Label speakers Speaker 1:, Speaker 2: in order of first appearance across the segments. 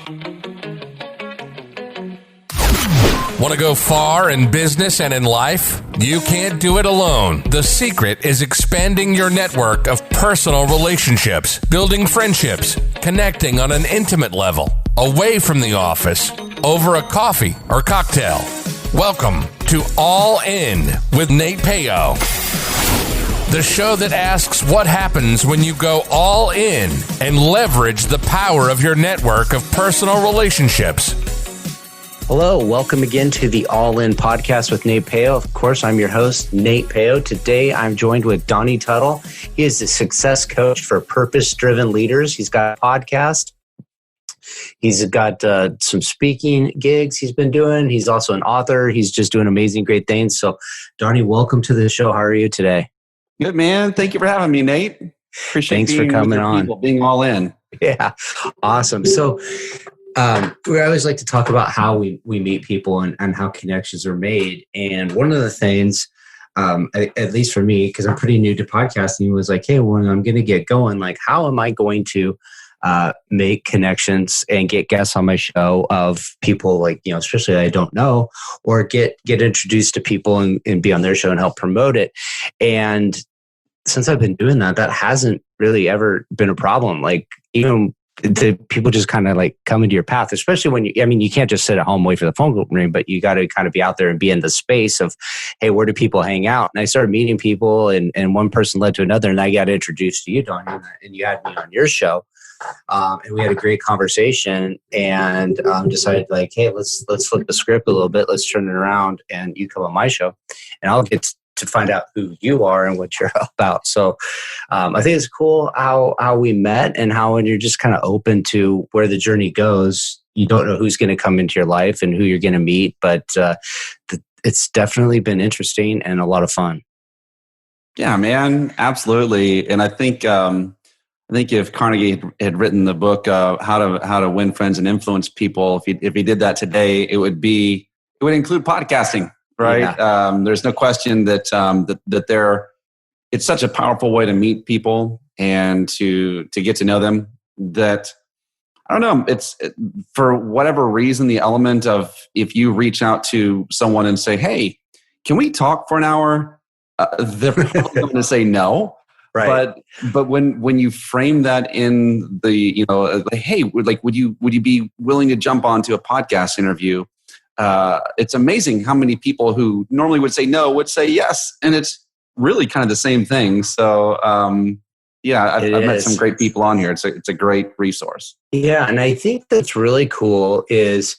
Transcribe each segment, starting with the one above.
Speaker 1: Want to go far in business and in life? You can't do it alone. The secret is expanding your network of personal relationships, building friendships, connecting on an intimate level, away from the office, over a coffee or cocktail. Welcome to All In with Nate Payo, the show that asks what happens when you go all in and leverage the power of your network of personal relationships.
Speaker 2: Hello, welcome again to the All In podcast with Nate Payo. Of course, I'm your host, Nate Payo. Today, I'm joined with Donnie Tuttle. He is the success coach for purpose-driven leaders. He's got a podcast. He's got some speaking gigs he's been doing. He's also an author. He's just doing amazing, great things. So, Donnie, welcome to the show. How are you today?
Speaker 3: Good, man. Thank you for having me, Nate. Appreciate
Speaker 2: Thanks for coming on.
Speaker 3: Being all in.
Speaker 2: Yeah, awesome. So, we always like to talk about how we meet people and how connections are made. And one of the things, at least for me, because I'm pretty new to podcasting, was like, hey, when I'm going to get going, like, how am I going to make connections and get guests on my show of people like, especially that I don't know, or get introduced to people and be on their show and help promote it. And since I've been doing that hasn't really ever been a problem. Like, even the people just kind of like come into your path, especially when you can't just sit at home, wait for the phone to ring, but you got to kind of be out there and be in the space of, hey, where do people hang out? And I started meeting people and one person led to another, and I got introduced to you, Donnie, and you had me on your show. And we had a great conversation and decided like, hey, let's flip the script a little bit. Let's turn it around and you come on my show and I'll get to find out who you are and what you're about. So I think it's cool how we met and how when you're just kind of open to where the journey goes, you don't know who's going to come into your life and who you're going to meet, but it's definitely been interesting and a lot of fun.
Speaker 3: Yeah, man, absolutely. And I think if Carnegie had written the book How to Win Friends and Influence People, if he did that today, it would include podcasting. Right. Yeah. There's no question that it's such a powerful way to meet people and to get to know them that, I don't know, for whatever reason, the element of if you reach out to someone and say, hey, can we talk for an hour? They're probably going to say no. Right. But when you frame that in the, like, hey, like, would you be willing to jump onto a podcast interview? It's amazing how many people who normally would say no would say yes, and it's really kind of the same thing. So, I've met some great people on here. It's a great resource. Yeah,
Speaker 2: and I think that's really cool is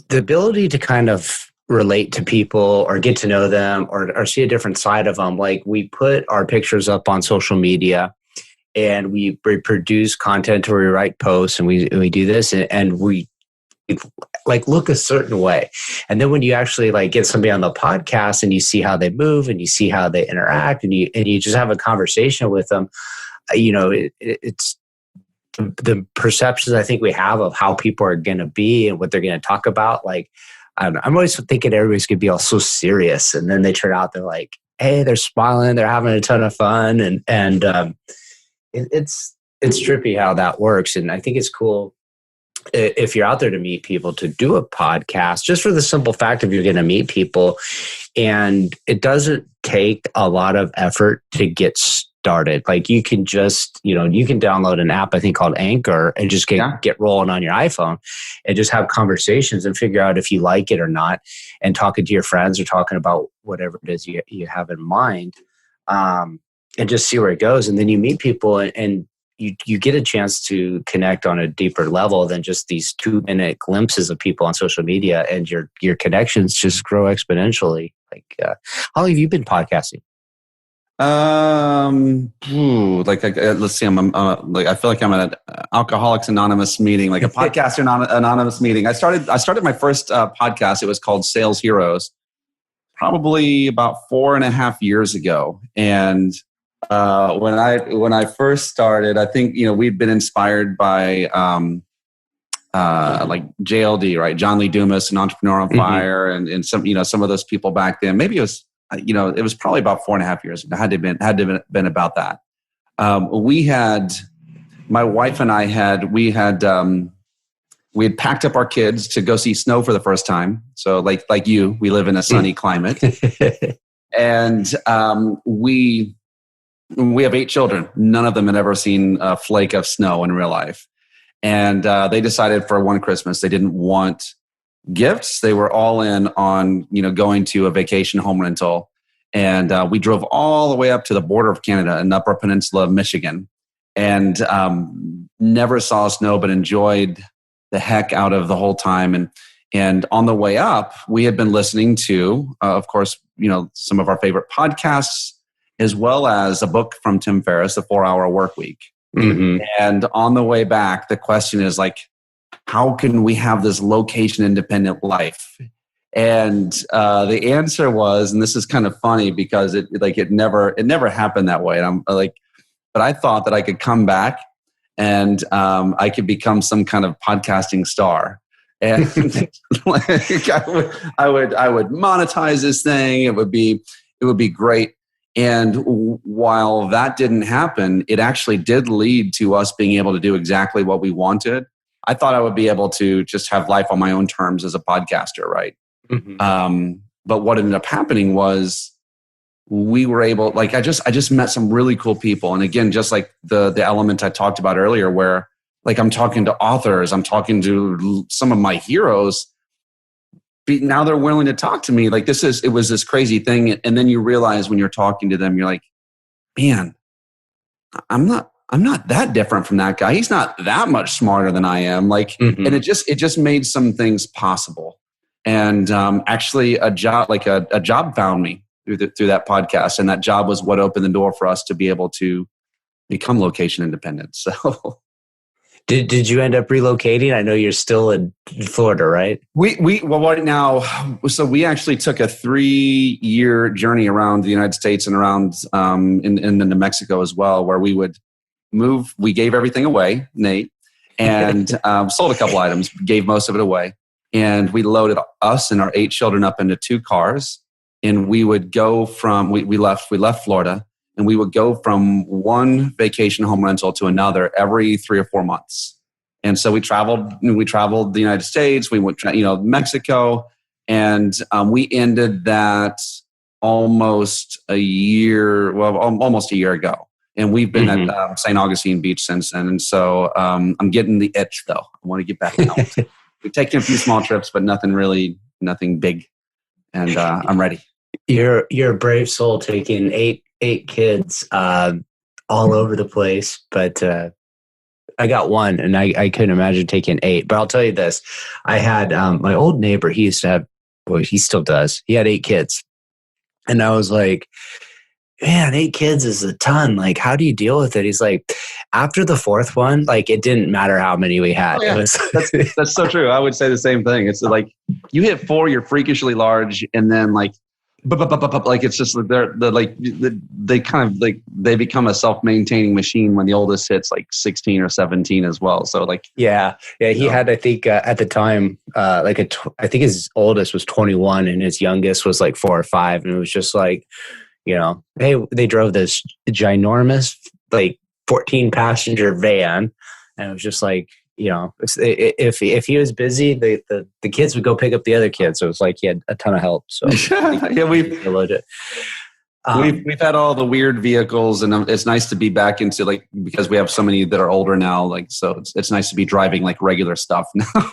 Speaker 2: the ability to kind of relate to people or get to know them or see a different side of them. Like, we put our pictures up on social media, and we produce content or we write posts, and we do this, and we like look a certain way. And then when you actually like get somebody on the podcast and you see how they move and you see how they interact and you just have a conversation with them, it's the perceptions I think we have of how people are going to be and what they're going to talk about. Like, I'm always thinking everybody's going to be all so serious. And then they turn out, they're like, hey, they're smiling, they're having a ton of fun. And it's trippy how that works. And I think it's cool if you're out there to meet people, to do a podcast, just for the simple fact of you're going to meet people. And it doesn't take a lot of effort to get started. Like, you can just, you can download an app, I think called Anchor, and just get rolling on your iPhone and just have conversations and figure out if you like it or not, and talking to your friends or talking about whatever it is you have in mind, and just see where it goes. And then you meet people and you get a chance to connect on a deeper level than just these 2-minute glimpses of people on social media, and your connections just grow exponentially. Like, how long have you been podcasting?
Speaker 3: Let's see. I feel like I'm at an Alcoholics Anonymous meeting, like a Podcaster Anonymous meeting. I started my first podcast. It was called Sales Heroes, probably about 4.5 years ago. And when I first started, I think we'd been inspired by like JLD, right? John Lee Dumas and Entrepreneur on Fire, and some of those people back then. Maybe it was it was probably about 4.5 years ago. It had to have been about that. My wife and I had we had packed up our kids to go see snow for the first time. So like you, we live in a sunny climate. And we have 8 children. None of them had ever seen a flake of snow in real life. And they decided for one Christmas, they didn't want gifts. They were all in on, going to a vacation home rental. And we drove all the way up to the border of Canada and Upper Peninsula of Michigan, and never saw snow, but enjoyed the heck out of the whole time. And on the way up, we had been listening to, of course, some of our favorite podcasts, as well as a book from Tim Ferriss, The 4-Hour Workweek. Mm-hmm. And on the way back, the question is like, how can we have this location independent life? And the answer was, and this is kind of funny because it never happened that way. And I'm like, but I thought that I could come back and I could become some kind of podcasting star. And like, I would monetize this thing. It would be great. And while that didn't happen, it actually did lead to us being able to do exactly what we wanted. I thought I would be able to just have life on my own terms as a podcaster, right? Mm-hmm. But what ended up happening was we were able, like, I just met some really cool people. And again, just like the element I talked about earlier, where like I'm talking to authors, I'm talking to some of my heroes. Now they're willing to talk to me. Like it was this crazy thing. And then you realize when you're talking to them, you're like, man, I'm not that different from that guy. He's not that much smarter than I am. Like, mm-hmm. And it just made some things possible. And actually a job found me through that podcast. And that job was what opened the door for us to be able to become location independent. So
Speaker 2: Did you end up relocating? I know you're still in Florida, right?
Speaker 3: Well, right now, so we actually took a 3-year journey around the United States and around into Mexico as well, where we would move. We gave everything away, Nate, and sold a couple items, gave most of it away. And we loaded us and our 8 children up into 2 cars. And we would go from, we left Florida. And we would go from one vacation home rental to another every 3 or 4 months. And so we traveled the United States, we went, Mexico, and we ended that almost a year ago. And we've been mm-hmm. at St. Augustine Beach since then. And so I'm getting the itch though. I want to get back out. We've taken a few small trips, but nothing big. And I'm ready.
Speaker 2: You're a brave soul taking eight kids all over the place, but I got one, and I couldn't imagine taking 8. But I'll tell you this: I had my old neighbor. He used to have, well, he still does. He had 8 kids, and I was like, "Man, 8 kids is a ton. Like, how do you deal with it?" He's like, "After the 4th one, like it didn't matter how many we had."
Speaker 3: Oh, yeah. That's so true. I would say the same thing. It's like you hit 4, you're freakishly large, and then like it's just they kind of like they become a self-maintaining machine when the oldest hits like 16 or 17 as well. So like
Speaker 2: he had, I think at the time I think his oldest was 21 and his youngest was like 4 or 5, and it was just like, hey, they drove this ginormous like 14 passenger van, and it was just like, if he was busy, the kids would go pick up the other kids. So it was like he had a ton of help. So
Speaker 3: yeah, we've had all the weird vehicles, and it's nice to be back into like, because we have so many that are older now. Like, so it's nice to be driving like regular stuff now.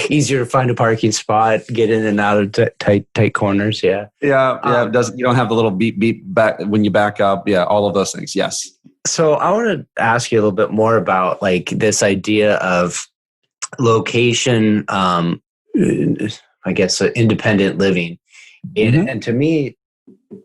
Speaker 2: Easier to find a parking spot, get in and out of tight corners. Yeah.
Speaker 3: It doesn't. You don't have the little beep back when you back up. Yeah, all of those things. Yes.
Speaker 2: So I want to ask you a little bit more about like this idea of location, I guess, independent living. Mm-hmm. And to me,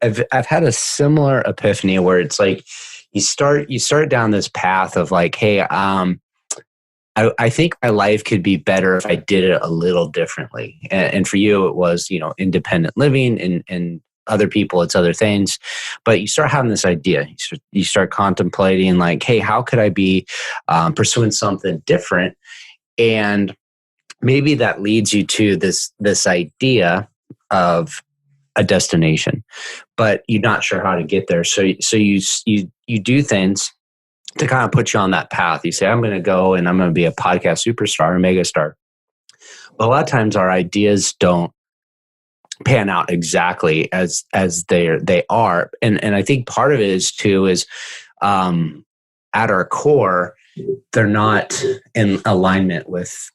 Speaker 2: I've had a similar epiphany where it's like you start down this path of like, hey, I think my life could be better if I did it a little differently. And for you, it was, independent living, and other people, it's other things. But you start having this idea. You start contemplating like, hey, how could I be pursuing something different? And maybe that leads you to this idea of a destination, but you're not sure how to get there. So you do things to kind of put you on that path. You say, I'm going to go and I'm going to be a podcast superstar, a mega star. But a lot of times our ideas don't pan out exactly as they are. And I think part of it is at our core, they're not in alignment with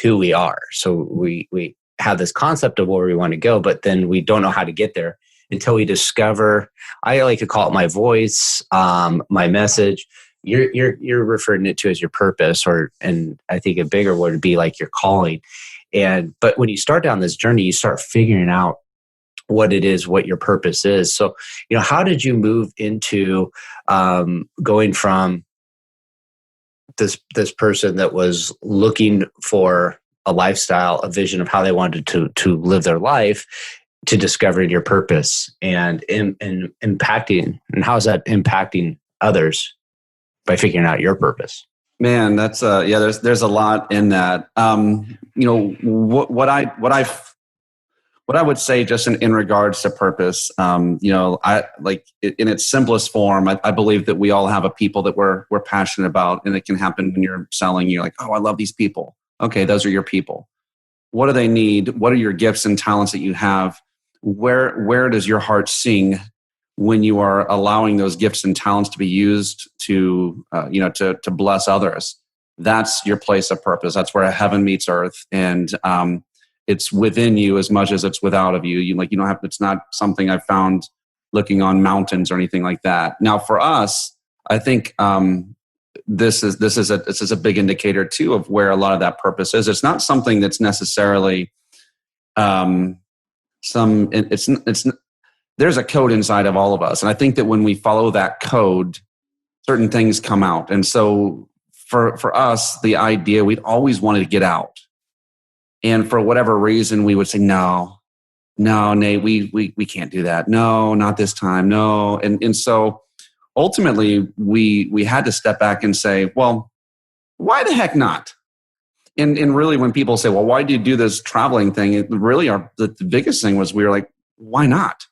Speaker 2: who we are. So we have this concept of where we want to go, but then we don't know how to get there until we discover, I like to call it my voice, my message. You're referring it to as your purpose, and I think a bigger word would be like your calling. But when you start down this journey, you start figuring out what it is, what your purpose is. So, how did you move into going from this person that was looking for a lifestyle, a vision of how they wanted to live their life, to discovering your purpose and impacting, and how is that impacting others by figuring out your purpose?
Speaker 3: Man, that's there's a lot in that. What I would say just in regards to purpose, I like in its simplest form, I believe that we all have a people that we're passionate about, and it can happen when you're selling. You're like, oh, I love these people. Okay, those are your people. What do they need? What are your gifts and talents that you have? Where does your heart sing when you are allowing those gifts and talents to be used to bless others? That's your place of purpose. That's where heaven meets earth, and it's within you as much as it's without of you. You don't have. It's not something I found looking on mountains or anything like that. Now, for us, I think this is a big indicator too of where a lot of that purpose is. It's not something that's necessarily there's a code inside of all of us. And I think that when we follow that code, certain things come out. And so for us, the idea, we'd always wanted to get out. And for whatever reason, we would say, no, Nate, we can't do that. No, not this time. No. And so ultimately we had to step back and say, well, why the heck not? And really when people say, well, why do you do this traveling thing? The biggest thing was we were like, why not?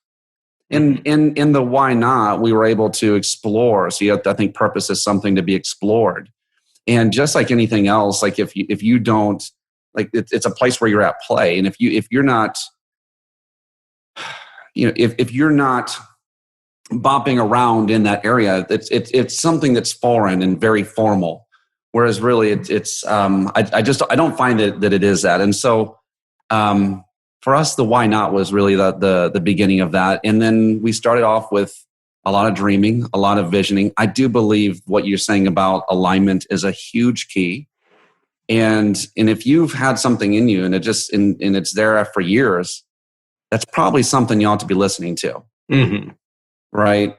Speaker 3: And in the why not, we were able to explore. So I think purpose is something to be explored. And just like anything else, like if you don't, like it's a place where you're at play. And if you're not, if you're not bopping around in that area, it's something that's foreign and very formal. Whereas really I don't find that it is that. And so, for us, the why not was really the beginning of that. And then we started off with a lot of dreaming, a lot of visioning. I do believe what you're saying about alignment is a huge key. And if you've had something in you and it's there for years, that's probably something you ought to be listening to.
Speaker 2: Mm-hmm.
Speaker 3: Right?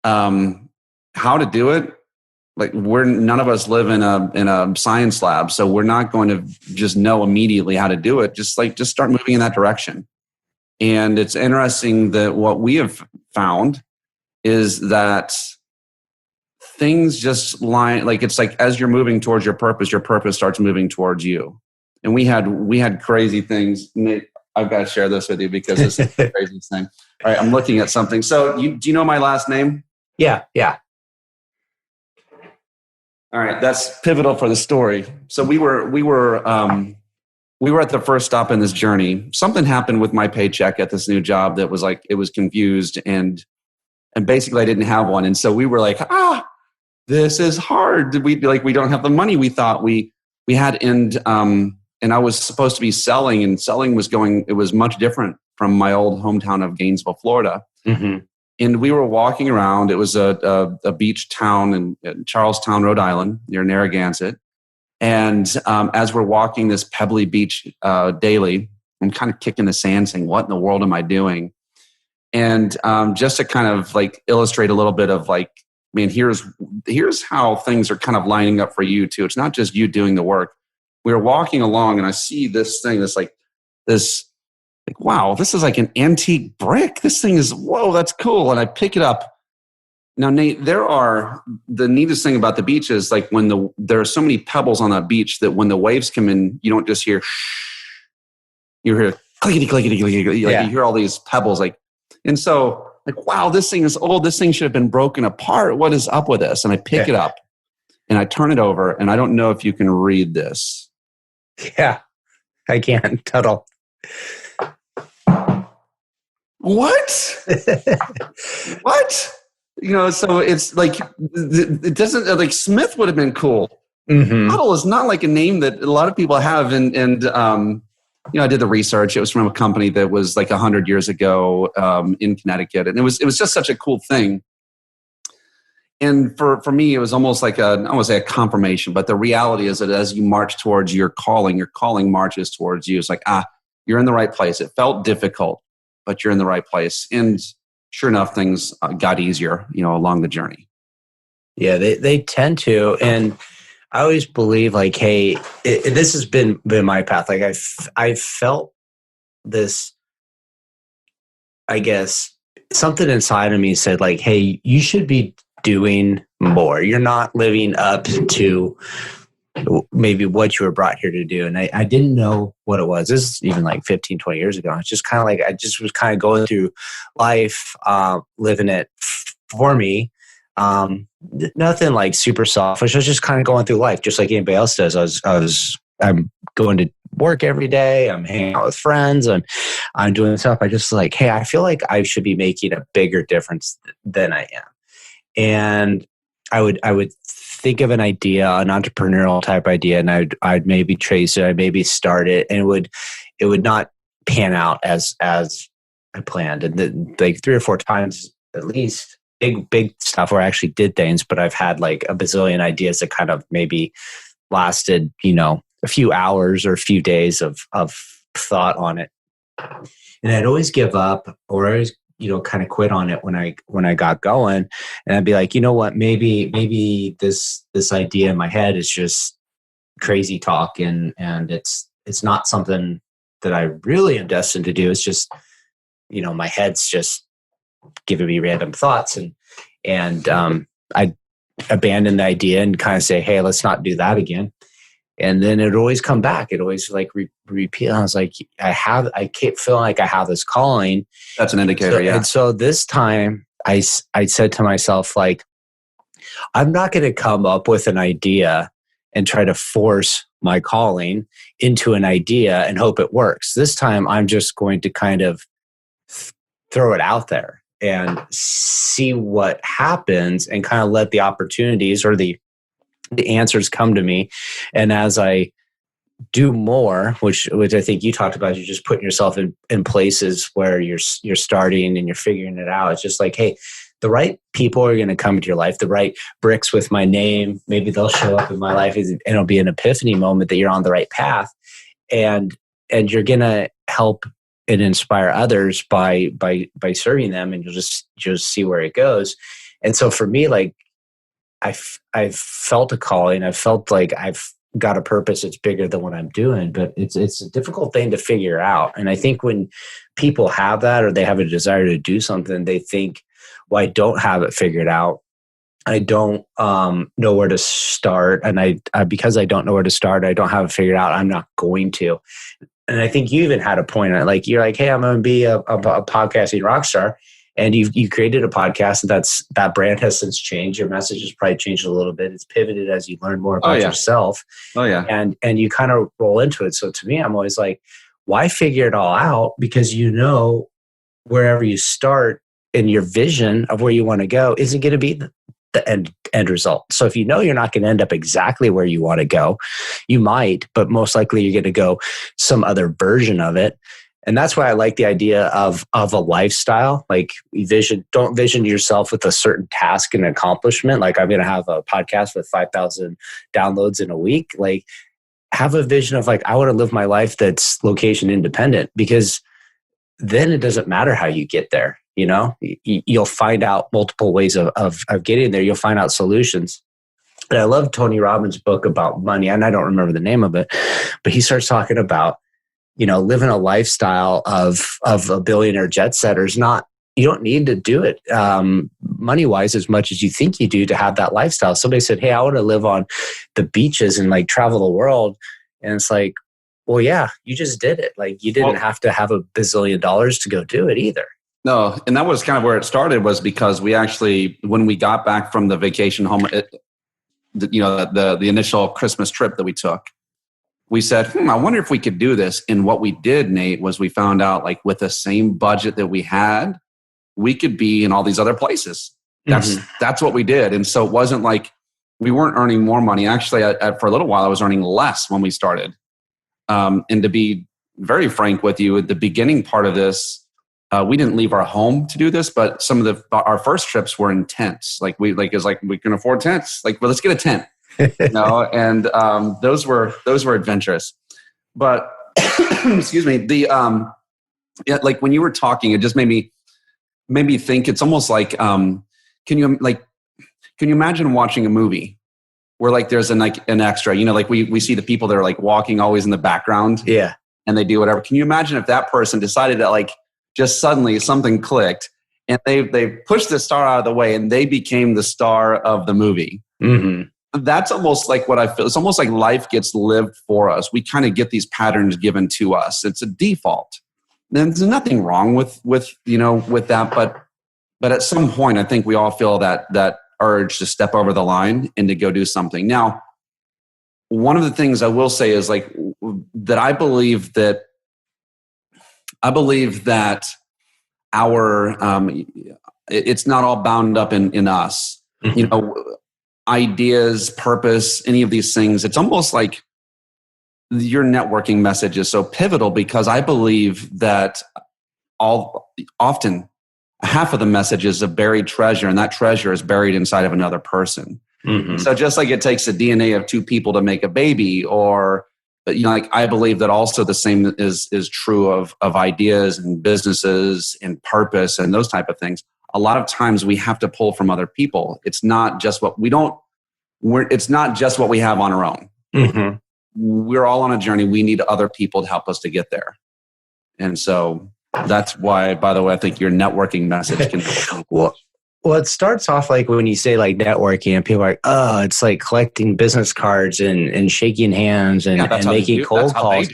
Speaker 3: How to do it? Like none of us live in a science lab, so we're not going to just know immediately how to do it. Just start moving in that direction. And it's interesting that what we have found is that things just line, like it's like as you're moving towards your purpose starts moving towards you. And we had crazy things. Nate, I've got to share this with you because this is the craziest thing. All right, I'm looking at something. So do you know my last name?
Speaker 2: Yeah.
Speaker 3: All right, that's pivotal for the story. So we were at the first stop in this journey. Something happened with my paycheck at this new job that was like it was confused and basically I didn't have one. And so we were like, this is hard. We don't have the money we thought we had, and I was supposed to be selling, and selling was going. It was much different from my old hometown of Gainesville, Florida. Mm-hmm. And we were walking around. It was a beach town in Charlestown, Rhode Island, near Narragansett. And as we're walking this pebbly beach daily, I'm kind of kicking the sand saying, what in the world am I doing? And just to kind of like illustrate a little bit of like, man, here's how things are kind of lining up for you too. It's not just you doing the work. We were walking along and I see this thing that's like this, like, wow, this is like an antique brick. This thing is, whoa, that's cool. And I pick it up. Now, Nate, the neatest thing about the beach is like there are so many pebbles on that beach that when the waves come in, you don't just hear shh, you hear clickety, clickety, clickety. Like you hear all these pebbles. Like, and so Like, wow, this thing is old. This thing should have been broken apart. What is up with this? And I pick it up and I turn it over, and I don't know if you can read this.
Speaker 2: Yeah, I can. Tuttle.
Speaker 3: What? What? So it's like, it doesn't, like, Smith would have been cool.
Speaker 2: Mm-hmm.
Speaker 3: Tuttle is not like a name that a lot of people have. And I did the research. It was from a company that was like 100 years ago in Connecticut. And it was just such a cool thing. And for me, it was almost like I won't say a confirmation, but the reality is that as you march towards your calling marches towards you. It's like, you're in the right place. It felt difficult, but you're in the right place. And sure enough, things got easier, along the journey.
Speaker 2: Yeah, they tend to. And I always believe, like, hey, this has been my path. Like, I've felt this, I guess, something inside of me said, like, hey, you should be doing more. You're not living up to maybe what you were brought here to do. And I didn't know what it was. This is even like 15, 20 years ago. It's just kind of like, I just was kind of going through life, living it for me. Nothing like super selfish. I was just kind of going through life just like anybody else does. I'm going to work every day. I'm hanging out with friends and I'm doing stuff. I just like, hey, I feel like I should be making a bigger difference than I am. And I would think of an idea, an entrepreneurial type idea, and I'd maybe trace it, I'd maybe start it, and it would not pan out as I planned. And like 3 or 4 times at least, big stuff where I actually did things, but I've had like a bazillion ideas that kind of maybe lasted, a few hours or a few days of thought on it. And I'd always give up, or I always kind of quit on it when I got going. And I'd be like, you know what, maybe this idea in my head is just crazy talk, and it's not something that I really am destined to do. It's just, my head's just giving me random thoughts, and I abandon the idea and kind of say, hey, let's not do that again. And then it always come back. It always like repeat. I was like, I keep feeling like I have this calling.
Speaker 3: That's an indicator. Yeah.
Speaker 2: And so this time I said to myself, like, I'm not going to come up with an idea and try to force my calling into an idea and hope it works. This time I'm just going to kind of throw it out there and see what happens, and kind of let the opportunities or the answers come to me. And as I do more, which I think you talked about, you're just putting yourself in places where you're starting and you're figuring it out. It's just like, hey, the right people are going to come into your life, the right bricks with my name, maybe they'll show up in my life, and it'll be an epiphany moment that you're on the right path. And you're going to help and inspire others by serving them, and you'll just see where it goes. And so for me, like, I've felt a calling. I've felt like I've got a purpose that's bigger than what I'm doing, but it's a difficult thing to figure out. And I think when people have that, or they have a desire to do something, they think, well, I don't have it figured out. I don't know where to start. And I because I don't know where to start, I don't have it figured out, I'm not going to. And I think you even had a point on it. Like, you're like, hey, I'm going to be a podcasting rock star. And you created a podcast, and that brand has since changed. Your message has probably changed a little bit. It's pivoted as you learn more about yourself.
Speaker 3: Oh yeah.
Speaker 2: And you kind of roll into it. So to me, I'm always like, why figure it all out? Because wherever you start in your vision of where you want to go isn't going to be the end result. So if you're not going to end up exactly where you want to go, you might, but most likely you're going to go some other version of it. And that's why I like the idea of a lifestyle. Like, don't vision yourself with a certain task and accomplishment. Like, I'm going to have a podcast with 5,000 downloads in a week. Like, have a vision of like, I want to live my life that's location independent, because then it doesn't matter how you get there. You'll find out multiple ways of getting there. You'll find out solutions. And I love Tony Robbins' book about money, and I don't remember the name of it, but he starts talking about, living a lifestyle of a billionaire jet setter is not, you don't need to do it money-wise as much as you think you do to have that lifestyle. Somebody said, hey, I want to live on the beaches and like travel the world. And it's like, well, yeah, you just did it. Like, you didn't have to have $1 billion to go do it either.
Speaker 3: No, and that was kind of where it started, was because we actually, when we got back from the vacation home, the initial Christmas trip that we took, we said, I wonder if we could do this. And what we did, Nate, was we found out, like, with the same budget that we had, we could be in all these other places. That's what we did. And so it wasn't like we weren't earning more money. Actually, for a little while, I was earning less when we started. And to be very frank with you, at the beginning part of this, we didn't leave our home to do this, but some of our first trips were in tents. Like we can afford tents. Like, well, let's get a tent, And those were adventurous. But excuse me, like when you were talking, it just made me think. It's almost like can you imagine watching a movie where, like, there's an extra, like we see the people that are, like, walking always in the background, and they do whatever. Can you imagine if that person decided that, like, just suddenly something clicked and they pushed the star out of the way and they became the star of the movie? That's almost like what I feel. It's almost like life gets lived for us. We kind of get these patterns given to us. It's a default. And there's nothing wrong with that, but at some point, I think we all feel that urge to step over the line and to go do something. Now, one of the things I will say is, like, that I believe that our it's not all bound up in us. Ideas, purpose, any of these things. It's almost like your networking message is so pivotal, because I believe that often half of the message is a buried treasure, and that treasure is buried inside of another person. So just like it takes the DNA of two people to make a baby, or like, I believe that also the same is true of ideas and businesses and purpose and those type of things. A lot of times we have to pull from other people. It's not just what it's not just what we have on our own. We're all on a journey. We need other people to help us to get there. And so that's why, by the way, I think your networking message can
Speaker 2: Well, it starts off like when you say, like, networking, and people are like, oh, it's like collecting business cards and shaking hands and making cold calls.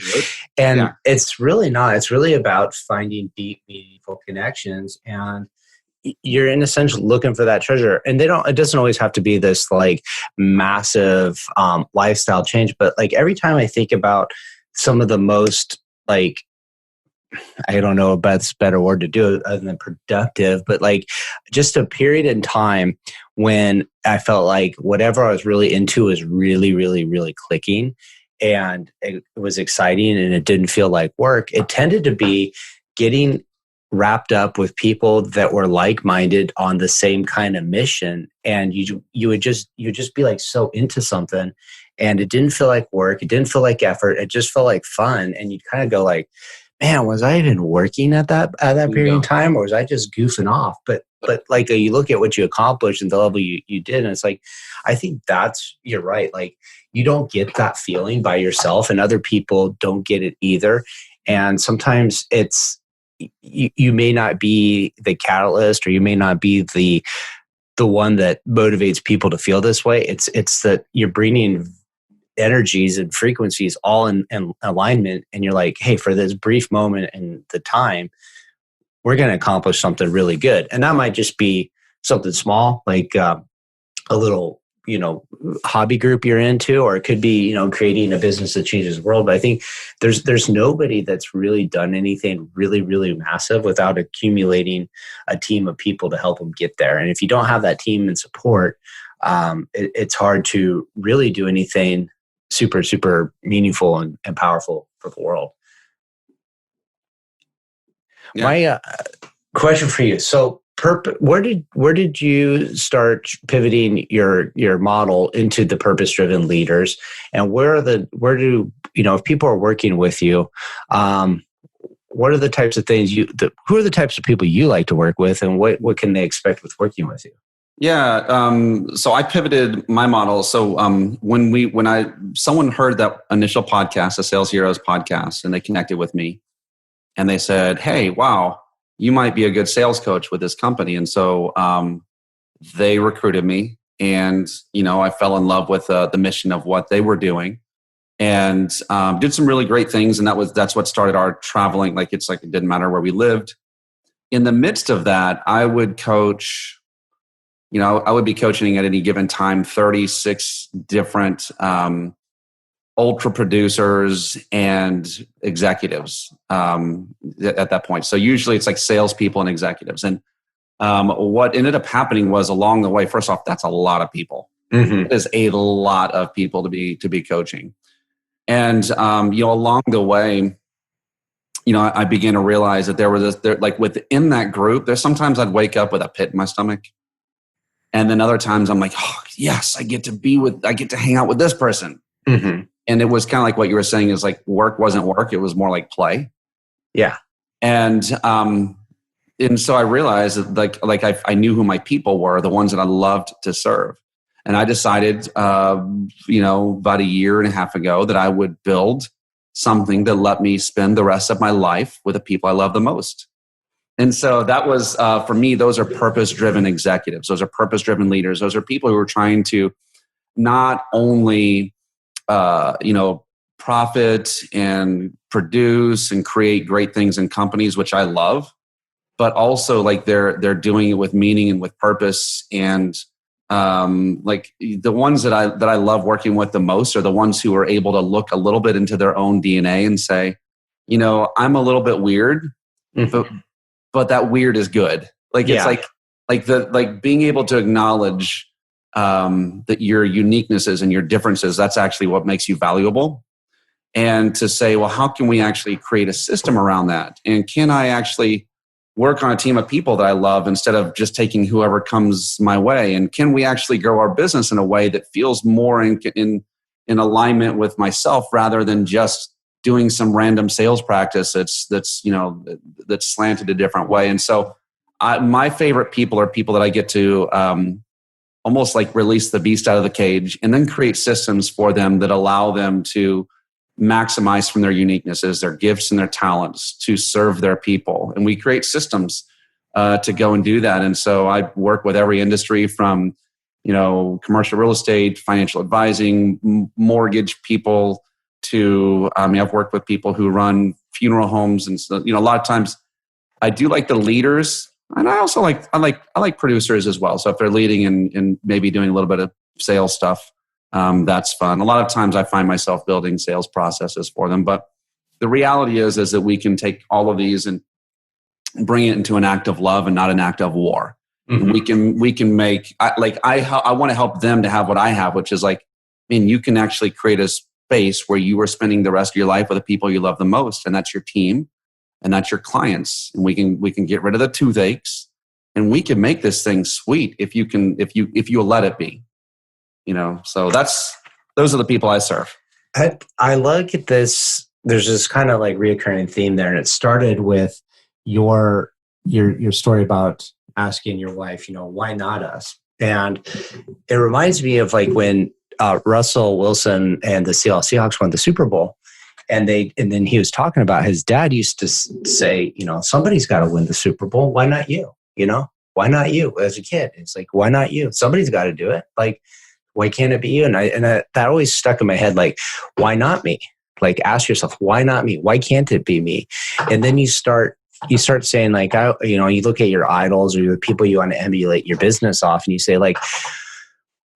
Speaker 2: And it's really not. It's really about finding deep, meaningful connections. And you're in a sense looking for that treasure. And it doesn't always have to be this, like, massive lifestyle change. But, like, every time I think about some of the most, like, I don't know if that's a better word to do it other than productive, but, like, just a period in time when I felt like whatever I was really into was really, really, really clicking, and it was exciting and it didn't feel like work. It tended to be getting wrapped up with people that were like-minded on the same kind of mission. And you would just be, like, so into something, and it didn't feel like work. It didn't feel like effort. It just felt like fun. And you'd kind of go, like, man, was I even working at that period of time, or was I just goofing off? But like, you look at what you accomplished and the level you did, and it's like, I think you're right. Like, you don't get that feeling by yourself, and other people don't get it either. And sometimes it's, you may not be the catalyst, or you may not be the one that motivates people to feel this way. It's that you're bringing energies and frequencies all in alignment, and you're like, hey, for this brief moment in the time, we're going to accomplish something really good. And that might just be something small, like a little hobby group you're into, or it could be creating a business that changes the world. But I think there's nobody that's really done anything really, really massive without accumulating a team of people to help them get there. And if you don't have that team and support, it's hard to really do anything super, super meaningful and powerful for the world. My question for you. So, where did you start pivoting your model into the purpose-driven leaders? And if people are working with you, what are the types of things who are the types of people you like to work with, and what can they expect with working with you?
Speaker 3: Yeah. So I pivoted my model. So when someone heard that initial podcast, the Sales Heroes podcast, and they connected with me, and they said, hey, wow, you might be a good sales coach with this company. And so they recruited me, and I fell in love with the mission of what they were doing, and did some really great things. And that's what started our traveling. Like, it didn't matter where we lived. in the midst of that, I would coach, I would be coaching at any given time 36 different ultra producers and executives at that point. So usually it's like salespeople and executives. And what ended up happening was along the way, first off, that's a lot of people.
Speaker 2: Mm-hmm.
Speaker 3: It is a lot of people to be coaching. And, along the way, I began to realize that there was like within that group, there's sometimes I'd wake up with a pit in my stomach. And then other times I'm like, oh, yes, I get to hang out with this person.
Speaker 2: Mm-hmm.
Speaker 3: And it was kind of like what you were saying is like work wasn't work. It was more like play.
Speaker 2: Yeah.
Speaker 3: And so I realized that I knew who my people were, the ones that I loved to serve. And I decided, about a year and a half ago that I would build something that let me spend the rest of my life with the people I love the most. And so that was, for me, those are purpose-driven executives. Those are purpose-driven leaders. Those are people who are trying to not only, profit and produce and create great things in companies, which I love, but also like they're doing it with meaning and with purpose. And like the ones that I love working with the most are the ones who are able to look a little bit into their own DNA and say, I'm a little bit weird, but that weird is good. Like it's like being able to acknowledge that your uniquenesses and your differences, that's actually what makes you valuable. And to say, well, how can we actually create a system around that? And can I actually work on a team of people that I love instead of just taking whoever comes my way? And can we actually grow our business in a way that feels more in alignment with myself rather than just doing some random sales practice that's slanted a different way? And so my favorite people are people that I get to almost like release the beast out of the cage and then create systems for them that allow them to maximize from their uniquenesses, their gifts and their talents to serve their people. And we create systems to go and do that. And so I work with every industry from, commercial real estate, financial advising, mortgage people to, I've worked with people who run funeral homes. And so, a lot of times I do like the leaders, and I also like producers as well. So if they're leading and maybe doing a little bit of sales stuff, that's fun. A lot of times I find myself building sales processes for them. But the reality is that we can take all of these and bring it into an act of love and not an act of war. Mm-hmm. We can make, I want to help them to have what I have, which is like, you can actually create a space where you are spending the rest of your life with the people you love the most. And that's your team and that's your clients. And we can get rid of the toothaches and we can make this thing sweet if you let it be. So those are the people I serve.
Speaker 2: I look at this. There's this kind of like reoccurring theme there, and it started with your story about asking your wife, why not us? And it reminds me of like when Russell Wilson and the Seattle Seahawks won the Super Bowl, and then he was talking about his dad used to say, somebody's got to win the Super Bowl. Why not you? Why not you? As a kid, it's like, why not you? Somebody's got to do it. Like, why can't it be you? And that always stuck in my head. Like, why not me? Like, ask yourself, why not me? Why can't it be me? And then you start saying like, you look at your idols or the people you want to emulate your business off, and you say like,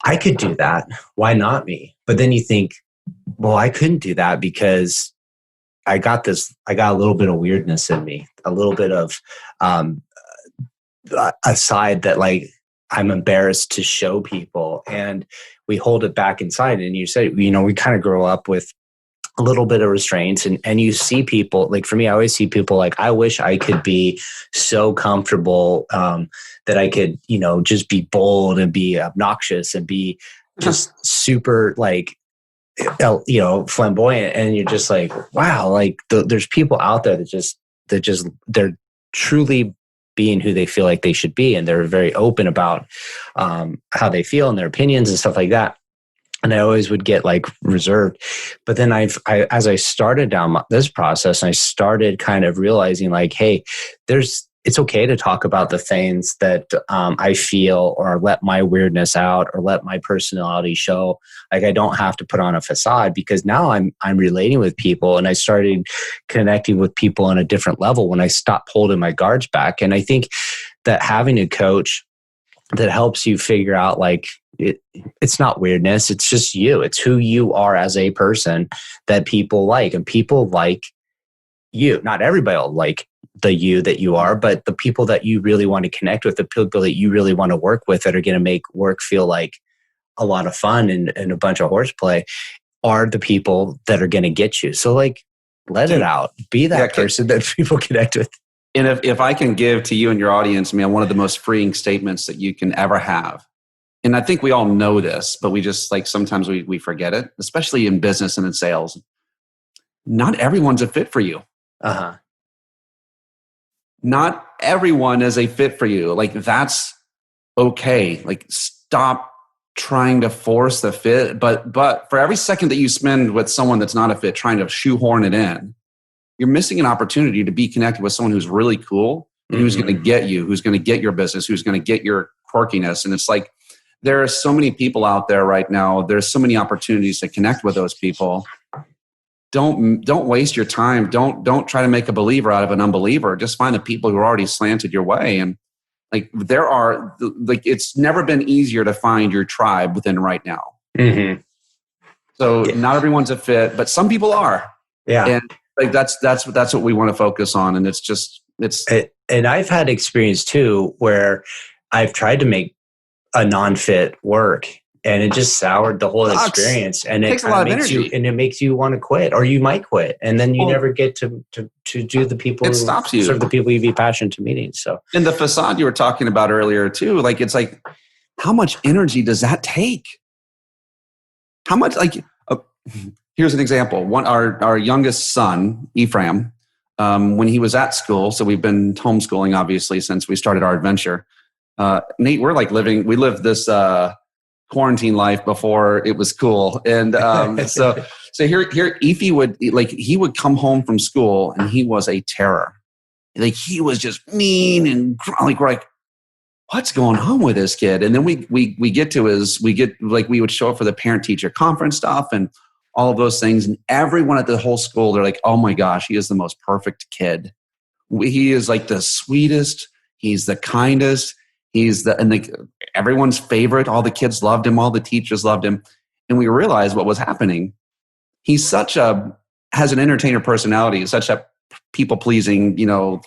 Speaker 2: I could do that. Why not me? But then you think, well, I couldn't do that because I got a little bit of weirdness in me, a little bit of a side that like I'm embarrassed to show people, and we hold it back inside. And you say, we kind of grow up with a little bit of restraints, and you see people, like for me, I always see people like, I wish I could be so comfortable that I could, just be bold and be obnoxious and be just super like, flamboyant. And you're just like, wow, like there's people out there that they're truly being who they feel like they should be. And they're very open about how they feel and their opinions and stuff like that. And I always would get like reserved. But then as I started down this process, I started kind of realizing like, hey, there's it's okay to talk about the things that I feel, or let my weirdness out, or let my personality show. Like, I don't have to put on a facade, because now I'm relating with people, and I started connecting with people on a different level when I stopped holding my guards back. And I think that having a coach that helps you figure out, like, it's not weirdness, it's just you. It's who you are as a person that people like, and people like you. Not everybody will like the you that you are, but the people that you really want to connect with, the people that you really want to work with, that are going to make work feel like a lot of fun and a bunch of horseplay, are the people that are going to get you. So, like, let it out. Be that person that people connect with.
Speaker 3: And if I can give to you and your audience, man, one of the most freeing statements that you can ever have. And I think we all know this, but we just, like, sometimes we forget it, especially in business and in sales. Not everyone's a fit for you.
Speaker 2: Uh-huh.
Speaker 3: Not everyone is a fit for you. Like, that's okay. Like, stop trying to force the fit. But for every second that you spend with someone that's not a fit, trying to shoehorn it in, you're missing an opportunity to be connected with someone who's really cool and who's going to get you, who's going to get your business, who's going to get your quirkiness. And it's like, there are so many people out there right now. There's so many opportunities to connect with those people. Don't waste your time. Don't try to make a believer out of an unbeliever. Just find the people who are already slanted your way. And like, it's never been easier to find your tribe within right now.
Speaker 2: Mm-hmm.
Speaker 3: So not everyone's a fit, but some people are.
Speaker 2: Yeah.
Speaker 3: And like, that's what we want to focus on. And
Speaker 2: and I've had experience too, where I've tried to make a non-fit work, and it just soured the whole experience. And it
Speaker 3: takes a lot of energy,
Speaker 2: and it makes you want to quit, or you might quit, and then you never get to do the people.
Speaker 3: It stops you.
Speaker 2: Serve the people you'd be passionate to meeting. So,
Speaker 3: and the facade you were talking about earlier too, like, it's like, how much energy does that take? How much? Like, here's an example. Our youngest son, Ephraim, when he was at school, so we've been homeschooling obviously since we started our adventure. Nate, we lived this quarantine life before it was cool. And so here Ephie he would come home from school and he was a terror. Like, he was just mean and like, what's going on with this kid? And then we would show up for the parent teacher conference stuff and all of those things. And everyone at the whole school, they're like, oh my gosh, he is the most perfect kid. He is like the sweetest. He's the kindest. Everyone's favorite. All the kids loved him. All the teachers loved him. And we realized what was happening. He's has an entertainer personality, such a people-pleasing,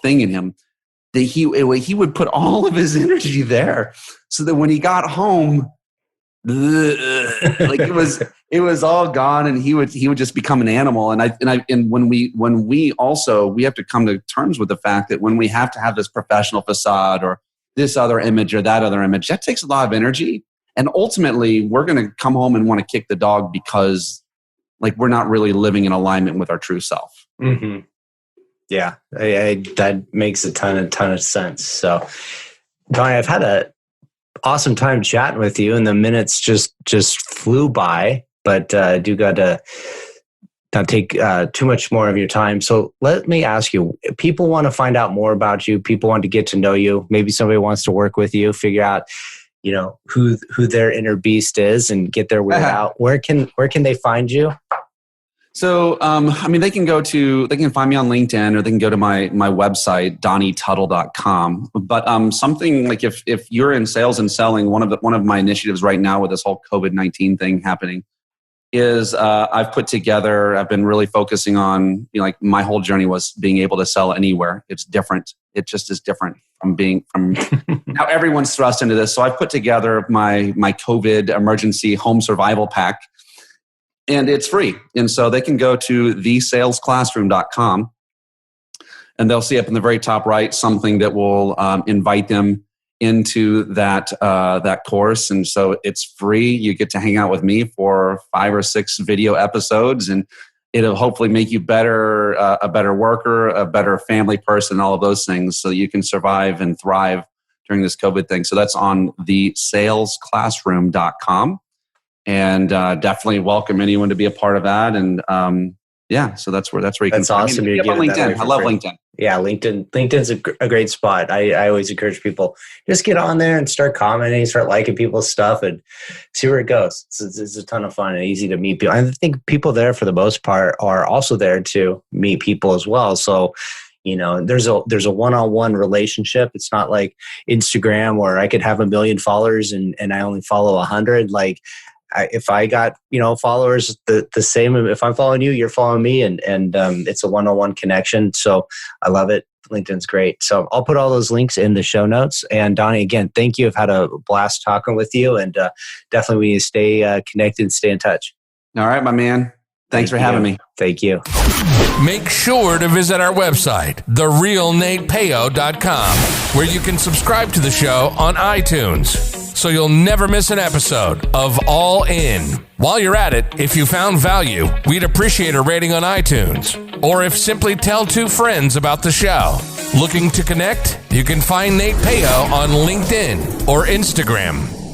Speaker 3: thing in him, that he would put all of his energy there, so that when he got home, like, it was all gone, and he would just become an animal. And when we have to come to terms with the fact that when we have to have this professional facade or this other image or that other image, that takes a lot of energy. And ultimately, we're going to come home and want to kick the dog because, like, we're not really living in alignment with our true self.
Speaker 2: Mm-hmm. Yeah, that makes a ton of sense. So, Donnie, I've had an awesome time chatting with you, and the minutes just flew by. But I do got to not take too much more of your time. So let me ask you, people want to find out more about you. People want to get to know you. Maybe somebody wants to work with you, figure out, who their inner beast is and get their weird out. Where can they find you?
Speaker 3: So, they can find me on LinkedIn, or they can go to my website, DonnieTuttle.com. But something like, if you're in sales and selling, one of my initiatives right now with this whole COVID-19 thing happening is I've been really focusing on, like, my whole journey was being able to sell anywhere. It's different. It just is different from now everyone's thrust into this. So I've put together my COVID emergency home survival pack, and it's free. And so they can go to thesalesclassroom.com, and they'll see up in the very top right something that will invite them into that course. And so it's free. You get to hang out with me for 5 or 6 video episodes, and it'll hopefully make you a better worker, a better family person, all of those things, so you can survive and thrive during this COVID thing. So that's on thesalesclassroom.com, and definitely welcome anyone to be a part of that. And so that's where you can.
Speaker 2: That's awesome.
Speaker 3: Up on LinkedIn. I love LinkedIn.
Speaker 2: Yeah, LinkedIn's a great spot. I always encourage people, just get on there and start commenting, start liking people's stuff, and see where it goes. It's a ton of fun and easy to meet people. I think people there, for the most part, are also there to meet people as well. So, there's a one-on-one relationship. It's not like Instagram where I could have 1 million followers and I only follow 100. Like, if I got followers the same, if I'm following you, you're following me, and it's a one-on-one connection. So I love it. LinkedIn's great. So I'll put all those links in the show notes. And Donnie, again, thank you. I've had a blast talking with you, and definitely we need to stay connected and stay in touch.
Speaker 3: All right, my man. Thanks for having me.
Speaker 2: Thank you.
Speaker 1: Make sure to visit our website, therealnatepeo.com, where you can subscribe to the show on iTunes, so you'll never miss an episode of All In. While you're at it, if you found value, we'd appreciate a rating on iTunes. Or if simply tell 2 friends about the show. Looking to connect? You can find Nate Peo on LinkedIn or Instagram.